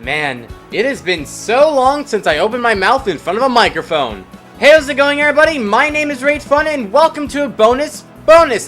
Man, it has been so long since I opened my mouth in front of a microphone. Hey, how's it going, everybody? My name is RavedFun, and welcome to a bonus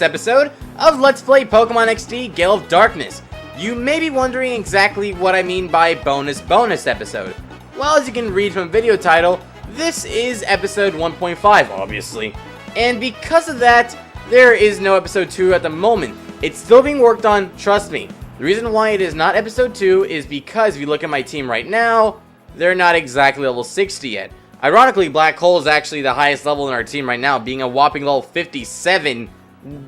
episode of Let's Play Pokemon XD Gale of Darkness. You may be wondering exactly what I mean by bonus episode. Well, as you can read from the video title, this is episode 1.5, obviously. And because of that, there is no episode 2 at the moment. It's still being worked on, trust me. The reason why it is not episode 2 is because if you look at my team right now, they're not exactly level 60 yet. Ironically, Black Hole is actually the highest level in our team right now, being a whopping level 57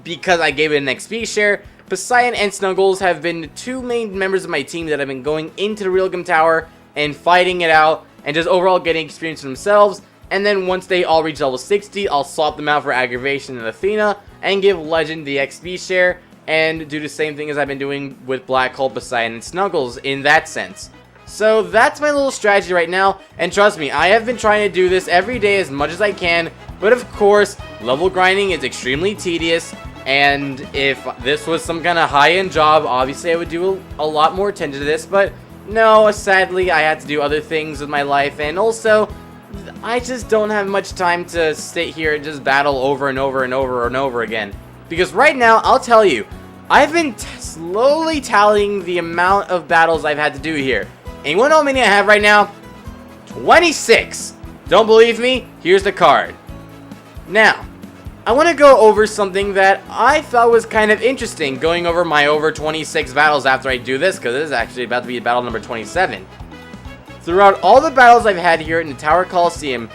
because I gave it an XP share. Poseidon and Snuggles have been the two main members of my team that have been going into the Realgam Tower and fighting it out and just overall getting experience for themselves. And then once they all reach level 60, I'll swap them out for Aggravation and Athena and give Legend the XP share and do the same thing as I've been doing with Black Hole, Poseidon, and Snuggles in that sense. So that's my little strategy right now, and trust me, I have been trying to do this every day as much as I can, but of course, level grinding is extremely tedious, and if this was some kind of high-end job, obviously I would do a lot more attention to this, but no, sadly, I had to do other things with my life, and also, I just don't have much time to sit here and just battle over and over and over and over again. Because right now, I'll tell you, I've been slowly tallying the amount of battles I've had to do here. And you want to know how many I have right now? 26! Don't believe me? Here's the card. Now, I want to go over something that I thought was kind of interesting, going over my over 26 battles after I do this, because this is actually about to be battle number 27. Throughout all the battles I've had here in the Tower Coliseum,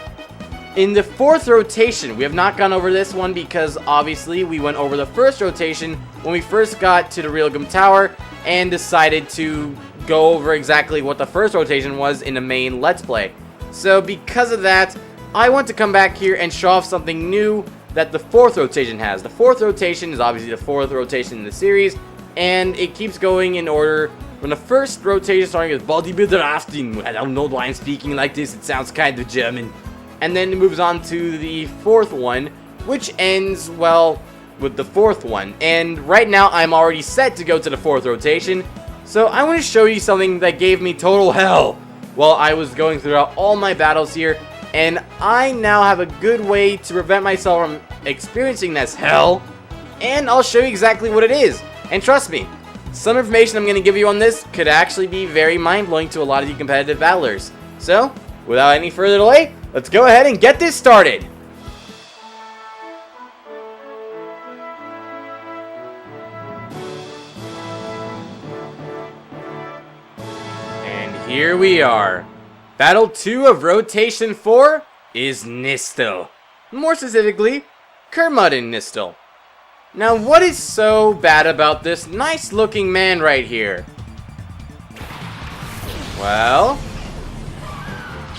in the 4th rotation, we have not gone over this one because obviously we went over the 1st rotation when we first got to the Realgam Tower and decided to go over exactly what the 1st rotation was in the main Let's Play. So because of that, I want to come back here and show off something new that the 4th rotation has. The 4th rotation is obviously the 4th rotation in the series, and it keeps going in order. When the 1st rotation starting with Wobbubanned, I don't know why I'm speaking like this, it sounds kind of German. And then it moves on to the 4th one, which ends, well, with the 4th one. And right now, I'm already set to go to the 4th rotation. So I want to show you something that gave me total hell while I was going throughout all my battles here. And I now have a good way to prevent myself from experiencing this hell. And I'll show you exactly what it is. And trust me, some information I'm going to give you on this could actually be very mind-blowing to a lot of you competitive battlers. So, without any further delay, let's go ahead and get this started. And here we are. Battle 2 of Rotation 4 is Nistel. More specifically, Kermit and Nistel. Now, what is so bad about this nice looking man right here? Well,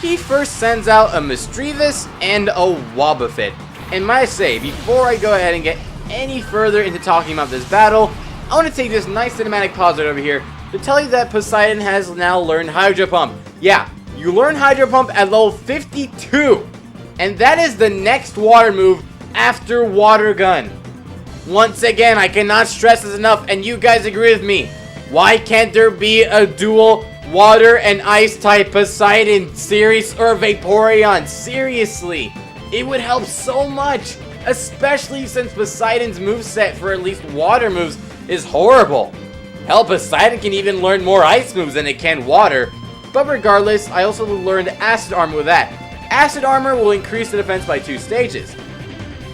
he first sends out a Misdreavus and a Wobbuffet. And might I say, before I go ahead and get any further into talking about this battle, I want to take this nice cinematic pause right over here to tell you that Poseidon has now learned Hydro Pump. Yeah, you learn Hydro Pump at level 52. And that is the next water move after Water Gun. Once again, I cannot stress this enough, and you guys agree with me. Why can't there be a dual water and ice type Poseidon series or Vaporeon? Seriously, it would help so much, especially since Poseidon's moveset for at least water moves is horrible. Hell, Poseidon can even learn more ice moves than it can water. But regardless, I also learned Acid Armor with that. Acid Armor will increase the defense by 2 stages.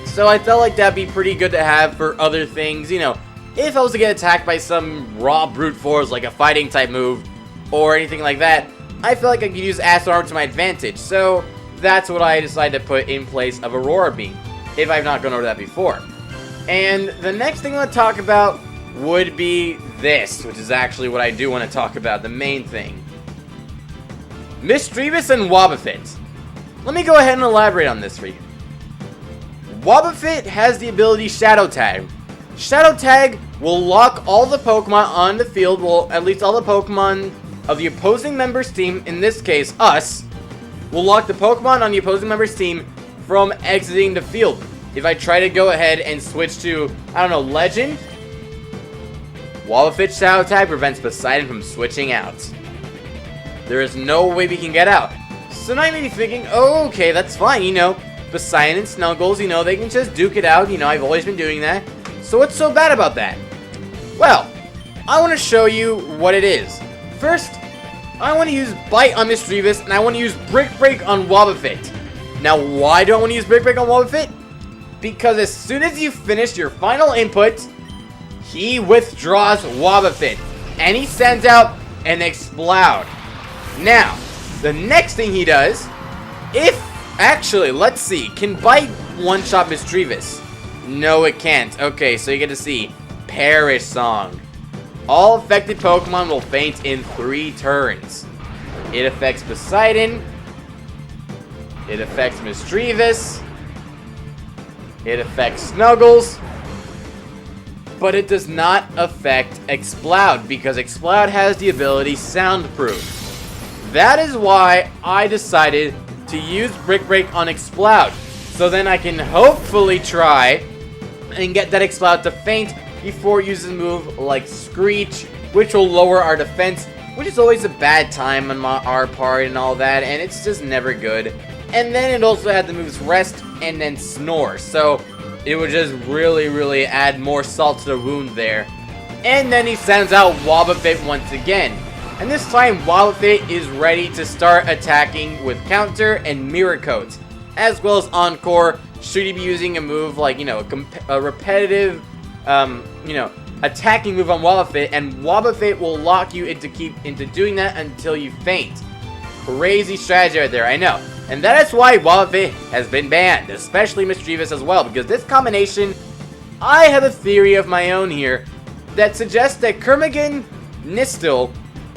So I felt like that'd be pretty good to have for other things, you know, if I was to get attacked by some raw brute force like a fighting type move or anything like that, I felt like I could use Acid Armor to my advantage. So that's what I decided to put in place of Aurora Beam, if I've not gone over that before. And the next thing I want to talk about would be this, which is actually what I do want to talk about, the main thing. Misdreavus and Wobbuffet. Let me go ahead and elaborate on this for you. Wobbuffet has the ability Shadow Tag. Shadow Tag will lock all the Pokemon on the field, well, at least all the Pokemon of the opposing member's team, in this case, us, will lock the Pokemon on the opposing member's team from exiting the field. If I try to go ahead and switch to, I don't know, Legend, Wobbuffet Shadow Tag prevents Poseidon from switching out. There is no way we can get out. So now you may be thinking, oh, okay, that's fine, you know. Poseidon and Snuggles, you know, they can just duke it out. You know, I've always been doing that. So what's so bad about that? Well, I want to show you what it is. First, I want to use Bite on Mischievous, and I want to use Brick Break on Wobbuffet. Now, why do I want to use Brick Break on Wobbuffet? Because as soon as you finish your final input, he withdraws Wobbuffet, and he sends out an Explode. Now, the next thing he does, actually, let's see, can Bite one-shot Mischievous? No, it can't. Okay, so you get to see Perish Song. All affected Pokemon will faint in 3 turns. It affects Poseidon. It affects Mischievous. It affects Snuggles. But it does not affect Explode, because Explode has the ability Soundproof. That is why I decided to use Brick Break on Explode. So then I can hopefully try and get that Explode to faint before it uses a move like Screech, which will lower our defense, which is always a bad time on our part and all that, and it's just never good. And then it also had the moves Rest and then Snore, so it would just really add more salt to the wound there. And then he sends out Wobbuffet once again. And this time, Wobbuffet is ready to start attacking with Counter and Mirror Coat, as well as Encore, should he be using a move like, you know, a repetitive, you know, attacking move on Wobbuffet, and Wobbuffet will lock you into doing that until you faint. Crazy strategy right there, I know. And that is why Wobbuffet has been banned, especially Mischievous as well, because this combination, I have a theory of my own here that suggests that Kermigan Nistel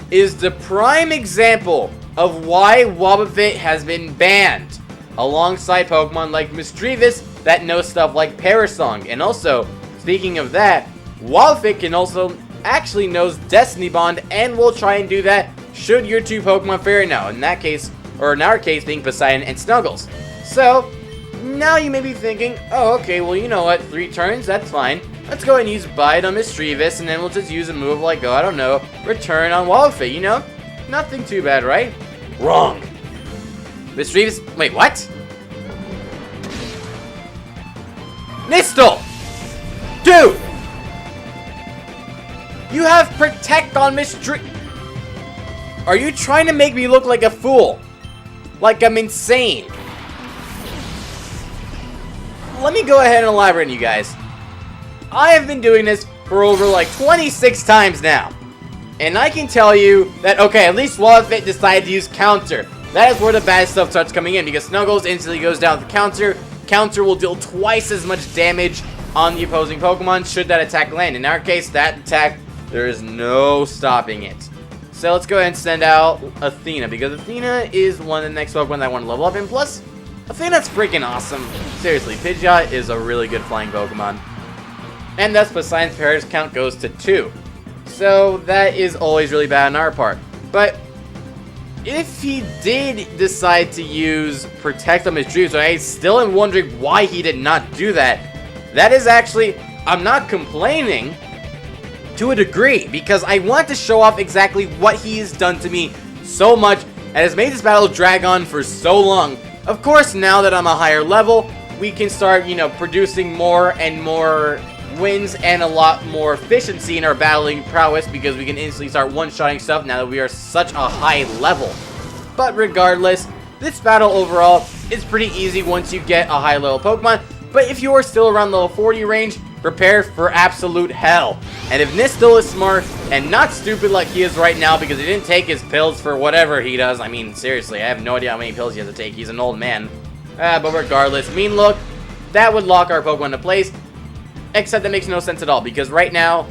is the prime example of why Wobbuffet has been banned, alongside Pokemon like Mischievous that know stuff like Parasong. And also, speaking of that, Wobbuffet can also actually knows Destiny Bond and will try and do that should your 2 Pokemon fail now. In that case, or in our case, being Poseidon and Snuggles. So, now you may be thinking, oh, okay, well, you know what, 3 turns, that's fine. Let's go ahead and use Bite on Mischievous, and then we'll just use a move like, oh, I don't know, Return on Wobbuffet, you know? Nothing too bad, right? Wrong. Mischievous, wait, what? Nistel! Dude! You have Protect on Mischievous. Are you trying to make me look like a fool? Like I'm insane? Let me go ahead and elaborate on you guys. I have been doing this for over like 26 times now. And I can tell you that, okay, at least Wobbuffet decided to use Counter. That is where the bad stuff starts coming in, because Snuggles instantly goes down with Counter. Counter will deal twice as much damage on the opposing Pokemon should that attack land. In our case, that attack, there is no stopping it. So let's go ahead and send out Athena, because Athena is one of the next Pokemon that I want to level up. And plus, Athena's freaking awesome. Seriously, Pidgeot is a really good flying Pokemon. And thus Poseidon's Perish count goes to 2. So that is always really bad on our part. But if he did decide to use Protect on Mischievous, I still am wondering why he did not do that. That is actually, I'm not complaining to a degree, because I want to show off exactly what he has done to me so much and has made this battle drag on for so long. Of course, now that I'm a higher level, we can start, you know, producing more and more wins and a lot more efficiency in our battling prowess, because we can instantly start one-shotting stuff now that we are such a high level. But regardless, this battle overall is pretty easy once you get a high level Pokemon, but if you are still around level 40 range, prepare for absolute hell. And if Nistel is smart and not stupid like he is right now, because he didn't take his pills for whatever he does, I mean, seriously, I have no idea how many pills he has to take, he's an old man. But regardless, Mean Look, that would lock our Pokemon into place, except that makes no sense at all, because right now,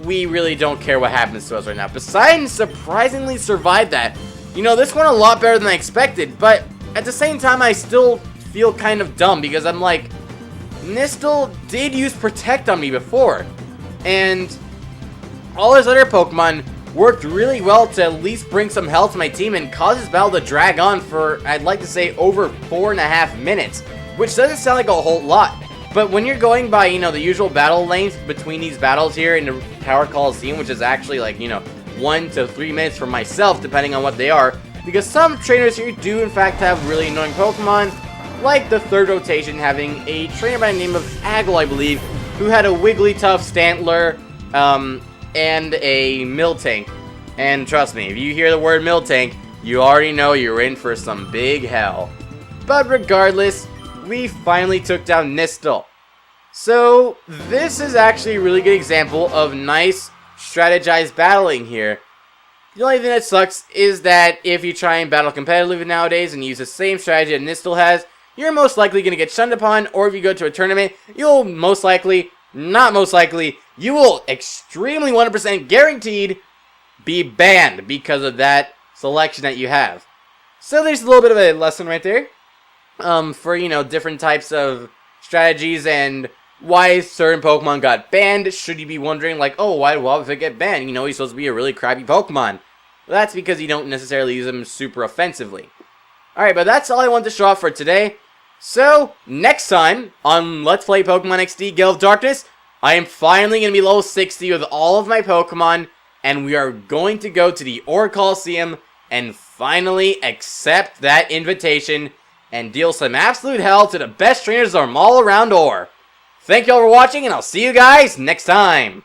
we really don't care what happens to us right now. Poseidon surprisingly survived that. You know, this went a lot better than I expected, but at the same time, I still feel kind of dumb, because I'm like, Nistel did use Protect on me before, and all his other Pokemon worked really well to at least bring some health to my team and cause this battle to drag on for, I'd like to say, over 4.5 minutes, which doesn't sound like a whole lot. But when you're going by, you know, the usual battle length between these battles here in the Tower Coliseum, which is actually like, you know, 1 to 3 minutes for myself, depending on what they are, because some trainers here do in fact have really annoying Pokemon, like the 3rd rotation having a trainer by the name of Aggle, I believe, who had a Wigglytuff, Stantler, and a Miltank. And trust me, if you hear the word Miltank, you already know you're in for some big hell. But regardless, we finally took down Nistel. So, this is actually a really good example of nice strategized battling here. The only thing that sucks is that if you try and battle competitively nowadays and use the same strategy that Nistel has, you're most likely going to get shunned upon, or if you go to a tournament, you'll most likely, not most likely, you will extremely 100% guaranteed be banned because of that selection that you have. So there's a little bit of a lesson right there for, you know, different types of strategies and why certain Pokemon got banned. Should you be wondering, like, oh, why did Wobbuffet get banned? You know, he's supposed to be a really crappy Pokemon. Well, that's because you don't necessarily use him super offensively. Alright, but that's all I want to show off for today. So, next time on Let's Play Pokemon XD Gale of Darkness, I am finally going to be level 60 with all of my Pokemon, and we are going to go to the Ore Coliseum and finally accept that invitation and deal some absolute hell to the best trainers from all around Ore. Thank you all for watching, and I'll see you guys next time.